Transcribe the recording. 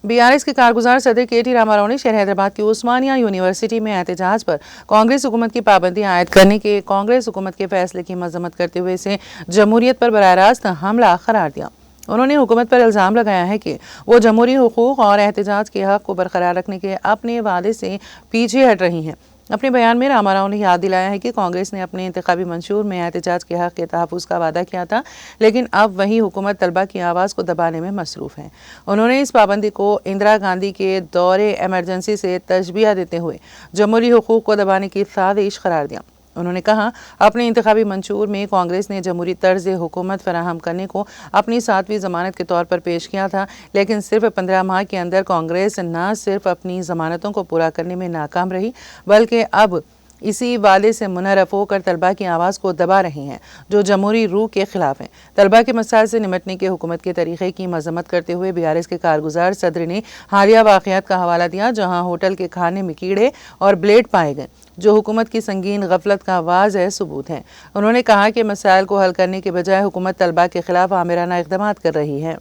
BRS के कारगुजार सदर KT Rama Rao ने शहर हैदराबाद की उस्मानिया यूनिवर्सिटी में एहतजाज पर कांग्रेस हुकूमत की पाबंदी आयद करने के कांग्रेस हुकूमत के फैसले की मजम्मत करते हुए इसे जमहूरियत पर बराह रास्त हमला करार दिया। उन्होंने हुकूमत पर इल्ज़ाम लगाया है कि वो जमहूरी हुकूक और एहतजाज के हक़ को बरकरार रखने के अपने वादे से पीछे हट रही हैं। अपने बयान में रामा राव ने याद दिलाया है कि कांग्रेस ने अपने इंतखाबी मंशूर में एहतजाज के हक़ के तहफ़्फ़ुज़ का वादा किया था, लेकिन अब वही हुकूमत तलबा की आवाज़ को दबाने में मसरूफ़ है। उन्होंने इस पाबंदी को इंदिरा गांधी के दौरे एमरजेंसी से तशबीह देते हुए जमहूरी हुकूक को दबाने की साजिश करार दिया। उन्होंने कहा, अपने इंतखाबी मंशूर में कांग्रेस ने जमहूरी तर्ज हुकूमत फराहम करने को अपनी 7वीं ज़मानत के तौर पर पेश किया था, लेकिन सिर्फ 15 माह के अंदर कांग्रेस न सिर्फ अपनी ज़मानतों को पूरा करने में नाकाम रही, बल्कि अब इसी वादे से मुनहरफ होकर तलबा की आवाज़ को दबा रही हैं, जो जमहूरी रूह के खिलाफ हैं। तलबा के मसाइल से निमटने के हुकूमत के तरीक़े की मजम्मत करते हुए BRS के कारगुजार सदर ने हालिया वाक़यात का हवाला दिया, जहाँ होटल के खाने में कीड़े और ब्लेड पाए गए, जो हुकूमत की संगीन गफलत का वाज़ह सबूत है। उन्होंने कहा कि मसाइल को हल करने के बजाय हुकूमत तलबा के खिलाफ आमिराना इक़दामात कर रही है।